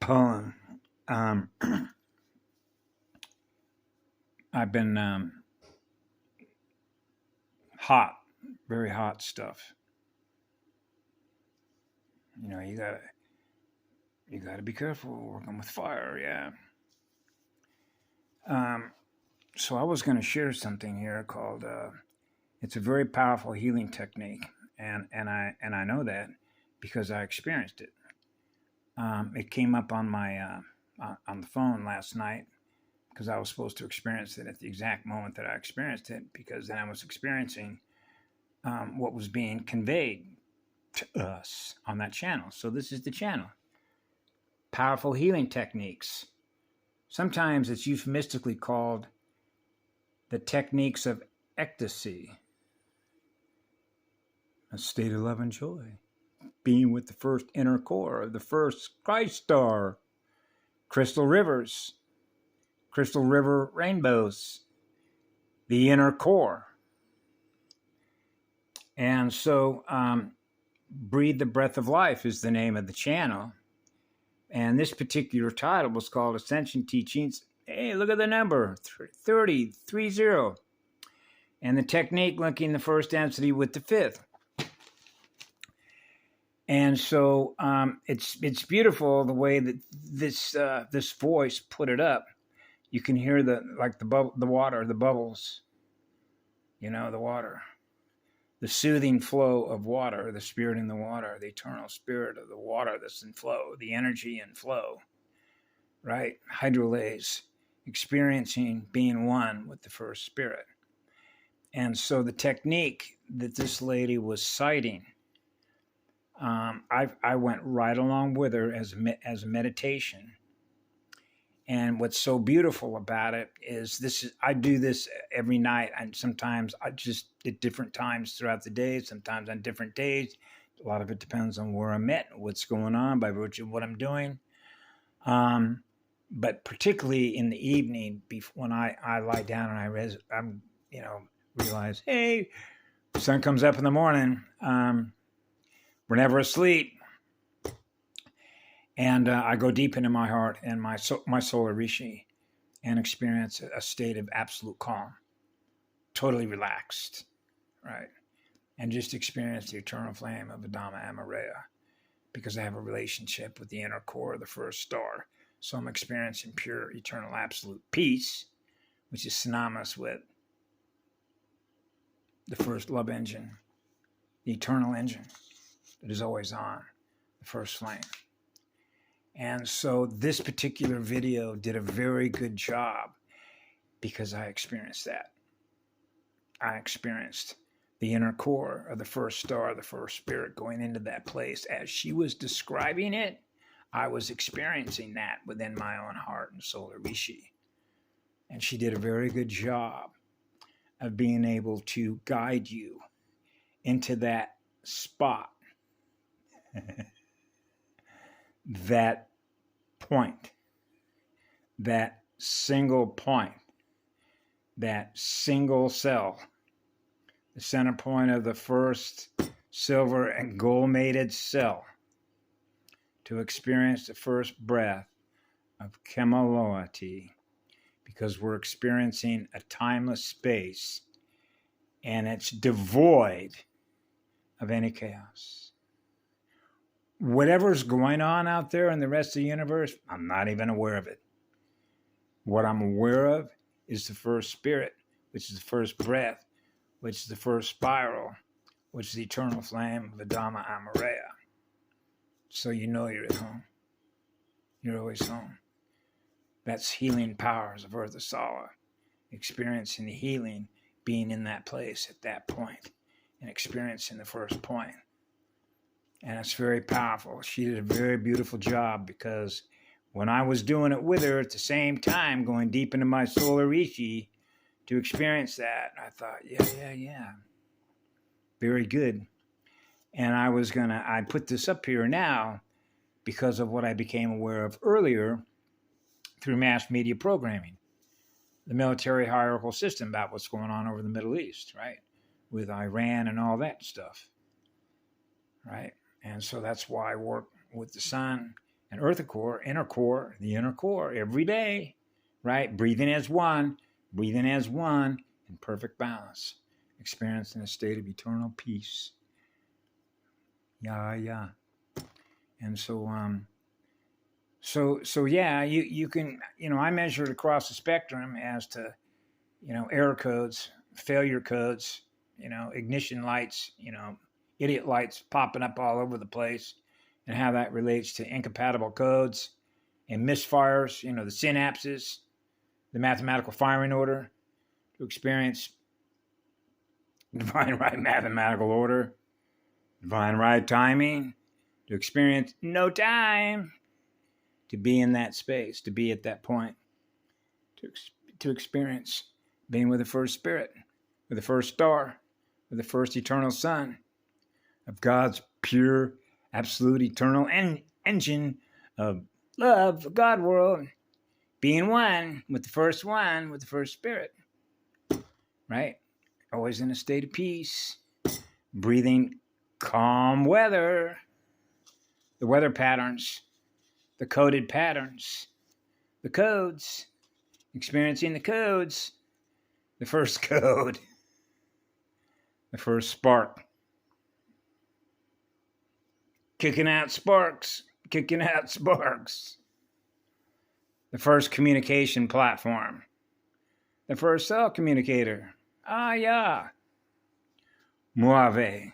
poem. Um, I've been hot, very hot stuff. You know, you gotta be careful working with fire. Yeah. Um, so I was going to share something here called. It's a very powerful healing technique, and I know that because I experienced it. It came up on my on the phone last night because I was supposed to experience it at the exact moment that I experienced it, because then I was experiencing what was being conveyed to us on that channel. So this is the channel. Powerful healing techniques. Sometimes it's euphemistically called the techniques of ecstasy, a state of love and joy, being with the first inner core of the first Christ star, crystal rivers, crystal river rainbows, the inner core. And so, Breathe the Breath of Life is the name of the channel. And this particular title was called Ascension Teachings. Hey, look at the number, 30. And the technique linking the first density with the fifth. And so it's beautiful the way that this voice put it up. You can hear the water, the bubbles, the water, the soothing flow of water, the spirit in the water, the eternal spirit of the water that's in flow, the energy in flow, right? Hydrolase, experiencing being one with the first spirit. And so the technique that this lady was citing, I went right along with her as a meditation. And what's so beautiful about it is I do this every night, and sometimes I just at different times throughout the day, sometimes on different days. A lot of it depends on where I'm at, what's going on by virtue of what I'm doing. But particularly in the evening, when I lie down and I'm realize, hey, the sun comes up in the morning. We're never asleep. And I go deep into my heart and my solar rishi and experience a state of absolute calm, totally relaxed, right? And just experience the eternal flame of Adama Amareya, because I have a relationship with the inner core of the first star. So I'm experiencing pure, eternal, absolute peace, which is synonymous with the first love engine, the eternal engine that is always on, the first flame. And so this particular video did a very good job because I experienced that. I experienced the inner core of the first star, the first spirit going into that place. As she was describing it, I was experiencing that within my own heart and solar rishi. And she did a very good job of being able to guide you into that spot. That point, that single point, that single cell, the center point of the first silver and gold mated cell, to experience the first breath of Kemaloati, because we're experiencing a timeless space and it's devoid of any chaos. Whatever's going on out there in the rest of the universe, I'm not even aware of it. What I'm aware of is the first spirit, which is the first breath, which is the first spiral, which is the eternal flame of Adama Amareya. So you know you're at home. You're always home. That's healing powers of URTHA, experiencing the healing, being in that place at that point, and experiencing the first point. And it's very powerful. She did a very beautiful job, because when I was doing it with her at the same time, going deep into my solar rishi to experience that, I thought, yeah. Very good. And I put this up here now because of what I became aware of earlier through mass media programming, the military hierarchical system about what's going on over the Middle East, right? With Iran and all that stuff, right? And so that's why I work with the sun and URTHA core, the inner core, every day, right? Breathing as one in perfect balance, experiencing a state of eternal peace. Yeah. And so, yeah, you can, I measure it across the spectrum as to, error codes, failure codes, ignition lights, idiot lights popping up all over the place, and how that relates to incompatible codes and misfires, the synapses, the mathematical firing order, to experience divine right mathematical order, divine right timing, to experience no time, to be in that space, to be at that point, to experience being with the first spirit, with the first star, with the first eternal sun of God's pure, absolute, eternal engine of love, the God world, being one with the first spirit, right? Always in a state of peace, breathing calm weather, the weather patterns, the coded patterns, the codes, experiencing the codes, the first code, the first spark, kicking out sparks, the first communication platform, the first cell communicator. Ah, yeah. Muave.